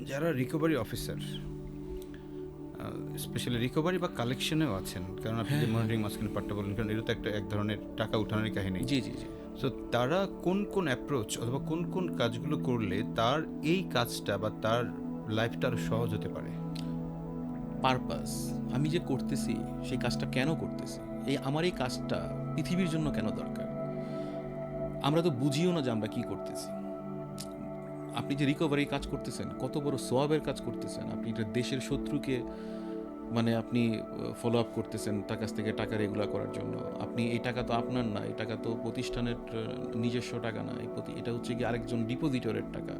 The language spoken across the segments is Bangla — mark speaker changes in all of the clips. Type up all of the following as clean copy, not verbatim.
Speaker 1: যারা রিকভারি অফিসার, স্পেশালি রিকভারি বা কালেকশনেও আছেন, কারণ আপনি যে মনিটরিং মাঝখানে পার্টটা বললেন, কারণ এটা তো একটা এক ধরনের টাকা উঠানোর কাহিনী।
Speaker 2: জি জি জি।
Speaker 1: সো তারা কোন কোন অ্যাপ্রোচ অথবা কোন কোন কাজগুলো করলে তার এই কাজটা বা তার লাইফটা আরও সহজ হতে পারে?
Speaker 2: পারপাস, আমি যে করতেছি সেই কাজটা কেন করতেছি, আমার এই কাজটা পৃথিবীর জন্য কেন দরকার। আমরা তো বুঝিও না যে আমরা কি করতেছি। আপনি যে রিকভারি কাজ করতেছেন, কত বড় সোয়াবের কাজ করতেছেন। আপনি এটা দেশের শত্রুকে আপনি ফলো আপ করতেছেন তার কাছ থেকে টাকা রেগুলার করার জন্য। আপনি এই টাকা তো আপনার না, এই টাকা তো প্রতিষ্ঠানের নিজস্ব টাকা না, এটা হচ্ছে কি আরেকজন ডিপোজিটরের টাকা।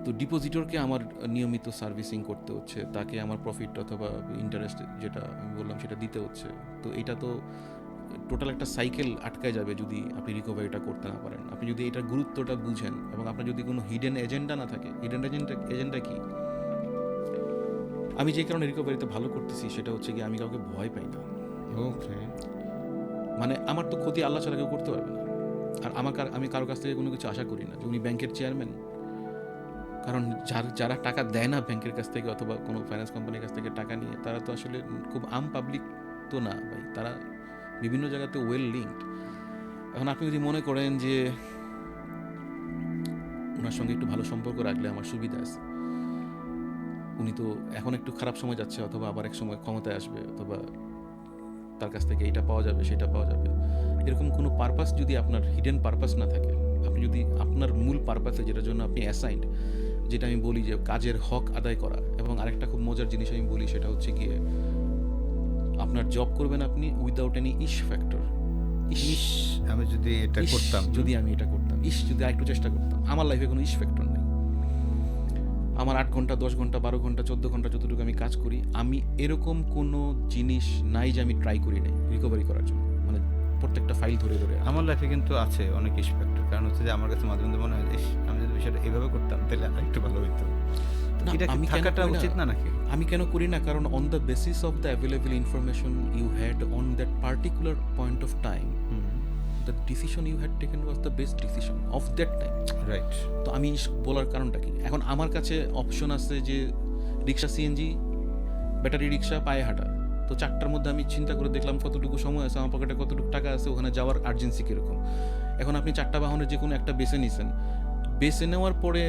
Speaker 2: তো ডিপোজিটরকে আমার নিয়মিত সার্ভিসিং করতে হচ্ছে, তাকে আমার প্রফিট অথবা ইন্টারেস্ট যেটা আমি বললাম সেটা দিতে হচ্ছে। তো এটা তো টোটাল একটা সাইকেল আটকায় যাবে যদি আপনি রিকভারিটা করতে না পারেন। আপনি যদি এটার গুরুত্বটা বুঝেন এবং আপনার যদি কোনো হিডেন এজেন্ডা না থাকে। হিডেন এজেন্ডা কি? আমি যে কারণে রিকভারিতে ভালো করতেছি সেটা হচ্ছে কি আমি কাউকে ভয় পাই না।
Speaker 1: ওকে,
Speaker 2: আমার তো ক্ষতি আল্লাহ ছাড়া কেউ করতে পারবে না। আর আমি কারো কাছ থেকে কোনো কিছু আশা করি না যে উনি ব্যাংকের চেয়ারম্যান। কারণ যারা টাকা দেয় না ব্যাংকের কাছ থেকে অথবা কোনো ফাইন্যান্স কোম্পানির কাছ থেকে টাকা নিয়ে, তারা তো আসলে খুব পাবলিক তো না ভাই, তারা বিভিন্ন জায়গাতে ওয়েল লিঙ্কড। এখন আপনি যদি মনে করেন যে ওনার সঙ্গে একটু ভালো সম্পর্ক রাখলে আমার সুবিধা আছে, উনি তো এখন একটু খারাপ সময় যাচ্ছে অথবা আবার এক সময় ক্ষমতায় আসবে অথবা তার কাছ থেকে এইটা পাওয়া যাবে সেটা পাওয়া যাবে, এরকম কোনো পারপাস যদি আপনার হিডেন পারপাস না থাকে, আপনি যদি আপনার মূল পারপাসে যেটার জন্য আপনি অ্যাসাইন্ড, যেটা আমি বলি যে কাজের হক আদায় করা, এবং আরেকটা খুব মজার জিনিস আমি বলি সেটা হচ্ছে গিয়ে আপনার জব করবেন আপনি উইদাউট এনি ইশ ফ্যাক্টর।
Speaker 1: আমি যদি এটা করতাম,
Speaker 2: যদি আরেকটু চেষ্টা করতাম, আমার লাইফে কোনো ইশ ফ্যাক্টর নেই। আমার 8 ঘন্টা 10 ঘন্টা 12 ঘন্টা 14 ঘন্টা যতটুকু আমি কাজ করি, আমি এরকম কোনো জিনিস নাই যে আমি ট্রাই করি নাই রিকভারি করার জন্য। মানে প্রত্যেকটা ফাইল ধরে ধরে
Speaker 1: আমার লাইফে কিন্তু আছে অনেক ইশ ফ্যাক্টর। কারণ হচ্ছে যে আমার কাছে মাঝে মধ্যে মনে হয় আমি যদি বিষয়টা এভাবে করতাম তাহলে একটু ভালো হতো। এটা কি থাকাটা উচিত না নাকি?
Speaker 2: আমি কেন করি না, কারণ on the basis of the available information you had on that particular point of time, the decision you had taken was the best decision of that time.
Speaker 1: Right.
Speaker 2: তো আমি বলার কারণটা কি, এখন আমার কাছে অপশন আছে যে রিক্সা, সিএনজি, ব্যাটারি রিক্সা, পায়ে হাঁটা। তো 4টার মধ্যে আমি চিন্তা করে দেখলাম কতটুকু সময় আছে, আমার পকেটে কতটুকু টাকা আছে, ওখানে যাওয়ার আর্জেন্সি কীরকম। এখন আপনি 4টা বাহনের যে কোনো একটা বেছে নিছেন, বেছে নেওয়ার পরে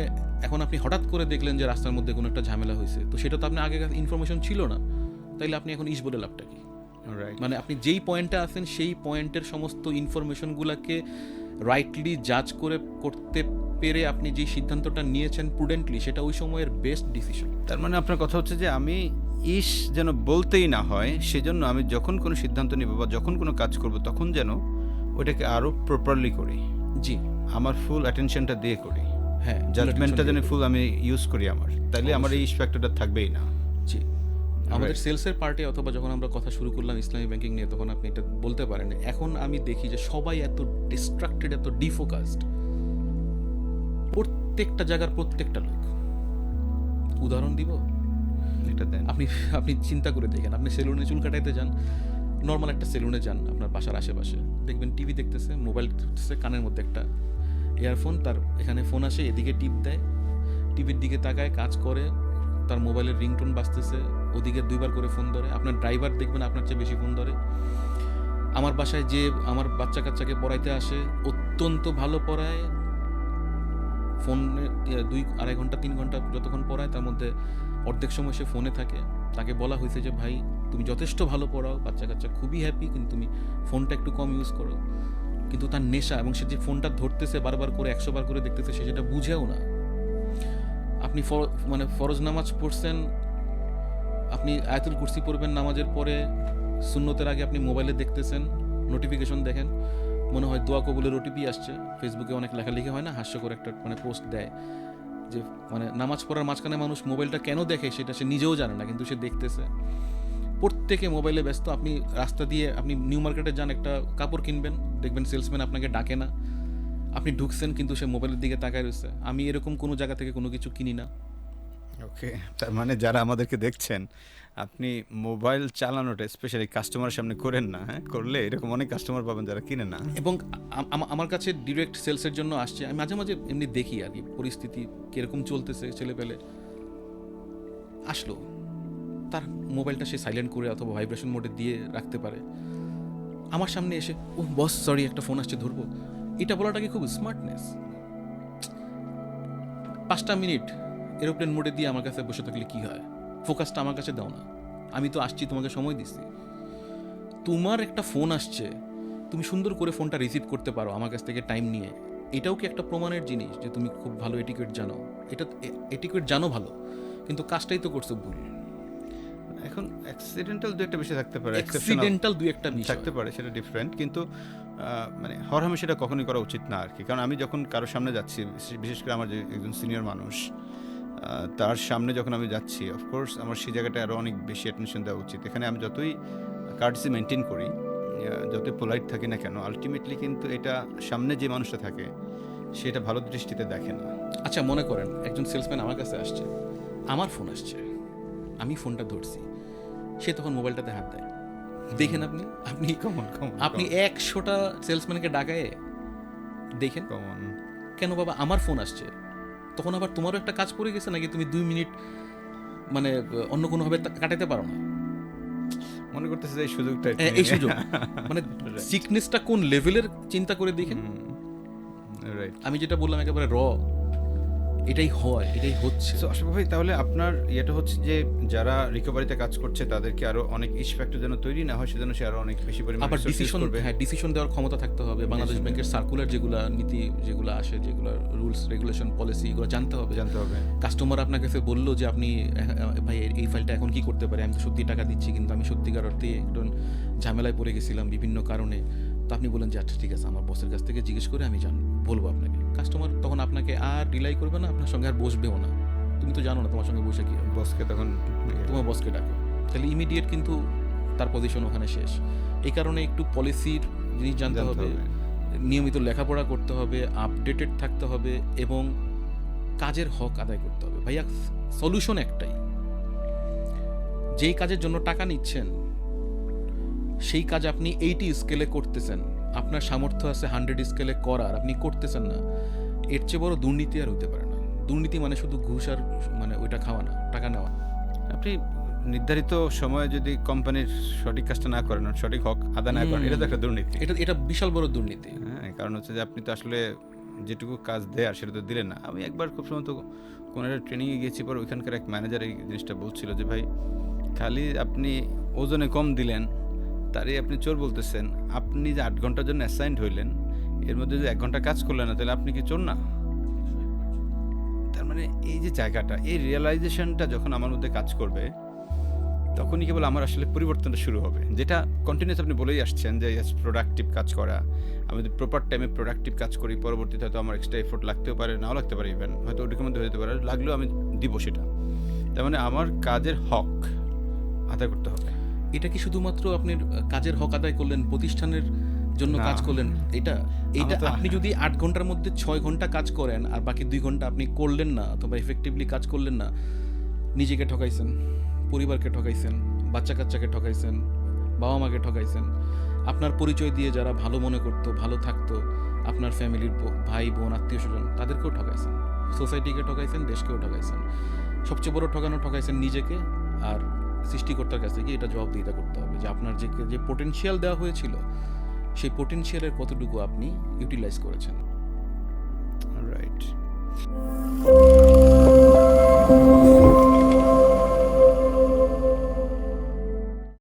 Speaker 2: এখন আপনি হঠাৎ করে দেখলেন যে রাস্তার মধ্যে কোনো একটা ঝামেলা হয়েছে, তো সেটা তো আপনার আগে ইনফরমেশন ছিল না, তাইলে আপনি এখন ইস বলে লাভটা কি? মানে আপনি যেই পয়েন্টে আছেন সেই পয়েন্টের সমস্ত ইনফরমেশনগুলোকে রাইটলি জাজ করে করতে পেরে আপনি যে সিদ্ধান্তটা নিয়েছেন প্রুডেন্টলি, সেটা ওই সময়ের বেস্ট ডিসিশন।
Speaker 1: তার মানে আপনার কথা হচ্ছে যে আমি ইস যেন বলতেই না হয়, সেজন্য আমি যখন কোনো সিদ্ধান্ত নিব বা যখন কোনো কাজ করব তখন যেন ওইটাকে আরও প্রপারলি করি।
Speaker 2: জি,
Speaker 1: আমার ফুল অ্যাটেনশনটা দিয়ে করি।
Speaker 2: হ্যাঁ,
Speaker 1: জাজমেন্টটা যেন ফুল আমি ইউজ করি আমার, তাইলে আমার এই ইস ফ্যাক্টরটা থাকবেই না।
Speaker 2: জি, আমাদের সেলসের পার্টে অথবা যখন আমরা কথা শুরু করলাম ইসলামী ব্যাংকিং নিয়ে, তখন আপনি এটা বলতে পারেন। এখন আমি দেখি যে সবাই এত ডিস্ট্রাক্টেড, এত ডিফোকাসড, প্রত্যেকটা জায়গার প্রত্যেকটা লোক। উদাহরণ দিব, আপনি চিন্তা করে দেখেন, আপনি সেলুনে চুল কাটাইতে যান, নর্মাল একটা সেলুনে যান আপনার বাসার আশেপাশে, দেখবেন টিভি দেখতেছে, মোবাইল দেখতেছে, কানের মধ্যে একটা ইয়ারফোন, তার এখানে ফোন আসে, এদিকে টিপ দেয়, টিভির দিকে তাকায়, কাজ করে, তার মোবাইলের রিংটোন বাজতেছে, ওদিকে 2বার করে ফোন ধরে। আপনার ড্রাইভার দেখবেন আপনার চেয়ে বেশি ফোন ধরে। আমার বাসায় যে আমার বাচ্চা কাচ্চাকে পড়াইতে আসে, অত্যন্ত ভালো পড়ায়, ফোনে 2-2.5 ঘন্টা 3 ঘন্টা যতক্ষণ পড়ায় তার মধ্যে অর্ধেক সময় সে ফোনে থাকে। তাকে বলা হয়েছে যে ভাই তুমি যথেষ্ট ভালো পড়াও, বাচ্চা কাচ্চা খুবই হ্যাপি, কিন্তু তুমি ফোনটা একটু কম ইউজ করো। কিন্তু তার নেশা, এবং সে যে ফোনটা ধরতেছে বারবার করে 100 বার করে দেখতেছে, সে সেটা বুঝেও না। আপনি ফরজ নামাজ পড়ছেন, আপনি আয়াতুল কুরসি পড়বেন নামাজের পরে, সুন্নতের আগে আপনি মোবাইলে দেখতেছেন, নোটিফিকেশন দেখেন, মনে হয় দোয়া কবুলের ওটিপি আসছে। ফেসবুকে অনেক লেখালেখি হয় না, হাস্যকর একটা পোস্ট দেয় যে নামাজ পড়ার মাঝখানে মানুষ মোবাইলটা কেন দেখে সেটা সে নিজেও জানে না, কিন্তু সে দেখতেছে। প্রত্যেকে মোবাইলে ব্যস্ত। আপনি রাস্তা দিয়ে আপনি নিউ মার্কেটে যান, একটা কাপড় কিনবেন, দেখবেন সেলসম্যান আপনাকে ডাকে না, আপনি ঢুকছেন কিন্তু সে মোবাইলের দিকে তাকায় রয়েছে। আমি এরকম কোনো জায়গা থেকে কোনো কিছু কিনি না।
Speaker 1: ওকে, তার মানে যারা আমাদেরকে দেখছেন, আপনি মোবাইল চালানোটা স্পেশালি কাস্টমারের সামনে করেন না। হ্যাঁ, করলে এরকম অনেক কাস্টমার পাবেন যারা কিনে না।
Speaker 2: এবং আমার কাছে ডিরেক্ট সেলসের জন্য আসছে, আমি মাঝে মাঝে এমনি দেখি আর কি পরিস্থিতি কীরকম চলতেছে, ছেলেপেলে আসলো, তার মোবাইলটা সে সাইলেন্ট করে অথবা ভাইব্রেশন মোডে দিয়ে রাখতে পারে, আমার সামনে এসে ও বস সরি একটা ফোন আসছে ধরবো, এটা বলাটা কি খুব স্মার্টনেস? 5টা মিনিট এরোপ্লেন মোডে দিয়ে আমার কাছে বসে থাকলে কি হয়? ফোকাসটা আমার কাছে দাও না, আমি তো আসছি, তোমাকে সময় দিচ্ছি। তোমার একটা ফোন আসছে, তুমি সুন্দর করে ফোনটা রিসিভ করতে পারো আমার কাছ থেকে টাইম নিয়ে, এটাও কি একটা প্রমাণের জিনিস যে তুমি খুব ভালো এটিকেট জানো? এটা এটিকেট জানো ভালো, কিন্তু কাজটাই তো করছো ভুল।
Speaker 1: এখন অ্যাক্সিডেন্টাল দু একটা বিষয় থাকতে পারে,
Speaker 2: অ্যাক্সিডেন্টাল দুই একটা বিষয়
Speaker 1: থাকতে পারে, সেটা ডিফারেন্ট, কিন্তু মানে হরহামে সেটা কখনোই করা উচিত না আর কি। কারণ আমি যখন কারোর সামনে যাচ্ছি, বিশেষ করে আমার যে একজন সিনিয়র মানুষ, তার সামনে যখন আমি যাচ্ছি, অফকোর্স আমার সেই জায়গাটা আরও অনেক বেশি অ্যাটেনশন দেওয়া উচিত। এখানে আমি যতই কার্টসি মেনটেন করি, যতই পোলাইট থাকি না কেন, আলটিমেটলি কিন্তু এটা সামনে যে মানুষটা থাকে সেটা ভালো দৃষ্টিতে দেখে না।
Speaker 2: আচ্ছা মনে করেন একজন সেলসম্যান আমার কাছে আসছে, আমার ফোন আসছে, আমি ফোনটা ধরছি, সে তখন মোবাইলটাতে হাত দেয়, দেখেন আপনি আপনি আপনি 100টা সেলসম্যানকে ডাকায় দেখেন কেন বাবা আমার ফোন আসছে, তখন আবার তোমারও একটা কাজ পড়ে গেছে নাকি? তুমি 2 মিনিট মানে অন্য কোনোভাবে কাটাতে পারো না?
Speaker 1: মনে করতেছে যে এই সুযোগটা,
Speaker 2: এই সুযোগ মানে সিকনেসটা কোন লেভেলের চিন্তা করে দেখেন। আমি যেটা বললাম একেবারে র, এটাই হয়, এটাই হচ্ছে।
Speaker 1: তো আশরাফ ভাই, তাহলে আপনার ইয়েটা হচ্ছে যে যারা রিকভারিতে কাজ করছে তাদেরকে আরো অনেক ইশ ফ্যাক্টর যেন তৈরি না হয়, সেজন্য সে আরো অনেক বেশি পরিমাণে
Speaker 2: আবার ডিসিশন, হ্যাঁ ডিসিশন দেওয়ার ক্ষমতা থাকতে হবে। বাংলাদেশ ব্যাংকের সার্কুলার যেগুলা নীতি যেগুলো আসে, যেগুলো রুলস রেগুলেশন পলিসি, এগুলো জানতে হবে। কাস্টমার আপনার কাছে বললো যে আপনি ভাই এই ফাইলটা এখন কি করতে পারে, আমি তো সত্যি টাকা দিচ্ছি কিন্তু আমি সত্যিকার অর্থে একটু ঝামেলায় পড়ে গেছিলাম বিভিন্ন কারণে, তো আপনি বলেন যে আচ্ছা ঠিক আছে আমার বসের কাছ থেকে জিজ্ঞেস করে আমি বলবো আপনাকে। কাস্টমার তখন আপনাকে আর রিলাই করবে না, আপনার সঙ্গে আর বসবেও না। তুমি তো জানো না তোমার সঙ্গে বসে কি হবে,
Speaker 1: বসকে তখন
Speaker 2: তোমার বসকে ডাকো, তাহলে ইমিডিয়েট কিন্তু তার পজিশন ওখানে শেষ। এই কারণে একটু পলিসির জিনিস জানতে হবে, নিয়মিত লেখাপড়া করতে হবে, আপডেটেড থাকতে হবে এবং কাজের হক আদায় করতে হবে। ভাইয়া সলিউশন একটাই, যেই কাজের জন্য টাকা নিচ্ছেন সেই কাজ আপনি 80 স্কেলে করতেছেন, আপনার সামর্থ্য আছে 100 স্কেলে করার, আপনি করতেছেন না, এর চেয়ে বড় দুর্নীতি আর হতে পারে না। দুর্নীতি মানে শুধু ঘুষ আর মানে ওইটা খাওয়া না, টাকা নেওয়া।
Speaker 1: আপনি নির্ধারিত সময়ে যদি কোম্পানির সঠিক কাজটা না করেন, সঠিক হক আদায় না করেন, এটা তো একটা দুর্নীতি।
Speaker 2: এটা বিশাল বড় দুর্নীতি।
Speaker 1: হ্যাঁ, কারণ হচ্ছে যে আপনি তো আসলে যেটুকু কাজ দেয়ার সেটা তো দিলেন না। আমি একবার খুব সম্ভবত কোনো একটা ট্রেনিংয়ে গিয়েছি, পর ওইখানকার এক ম্যানেজার এই জিনিসটা বলছিল যে ভাই খালি আপনি ওজনে কম দিলেন তারই আপনি চোর বলতেছেন, আপনি যে 8 ঘন্টার জন্য অ্যাসাইন্ড হইলেন এর মধ্যে যে 1 ঘন্টা কাজ করলেন না, তাহলে আপনি কি চোর না? তার মানে এই যে জায়গাটা, এই রিয়েলাইজেশনটা যখন আমার মধ্যে কাজ করবে তখনই কেবল আমার আসলে পরিবর্তনটা শুরু হবে, যেটা কন্টিনিউস আপনি বলেই আসছেন যে প্রোডাক্টিভ কাজ করা। আমি যদি প্রপার টাইমে প্রোডাক্টিভ কাজ করি, পরবর্তীতে হয়তো আমার এক্সট্রা এফোর্ট লাগতেও পারে, নাও লাগতে পারে, ইভেন হয়তো ওটির মধ্যে হয়ে যেতে পারে, লাগলেও আমি দিব সেটা। তার মানে আমার কাজের হক আদায় করতে হবে।
Speaker 2: এটা কি শুধুমাত্র আপনি কাজের হক আদায় করলেন, প্রতিষ্ঠানের জন্য কাজ করলেন? এটা আপনি যদি 8 ঘন্টার মধ্যে 6 ঘন্টা কাজ করেন আর বাকি 2 ঘন্টা আপনি করলেন না অথবা এফেক্টিভলি কাজ করলেন না, নিজেকে ঠকাইছেন, পরিবারকে ঠকাইছেন, বাচ্চা কাচ্চাকে ঠকাইছেন, বাবা মাকে ঠকাইছেন, আপনার পরিচয় দিয়ে যারা ভালো মনে করতো, ভালো থাকতো, আপনার ফ্যামিলির ভাই বোন আত্মীয় স্বজন, তাদেরকেও ঠকাইছেন, সোসাইটিকে ঠকাইছেন, দেশকেও ঠকাইছেন। সবচেয়ে বড় ঠকাইছেন নিজেকে, আর সৃষ্টিকর্তার কাছে গিয়ে এটা জবাবদিহিতা করতে হবে যে আপনার যে পোটেনশিয়াল দেওয়া হয়েছিল সেই পোটেনশিয়ালের কতটুকু আপনি ইউটিলাইজ করেছেন।
Speaker 1: রাইট।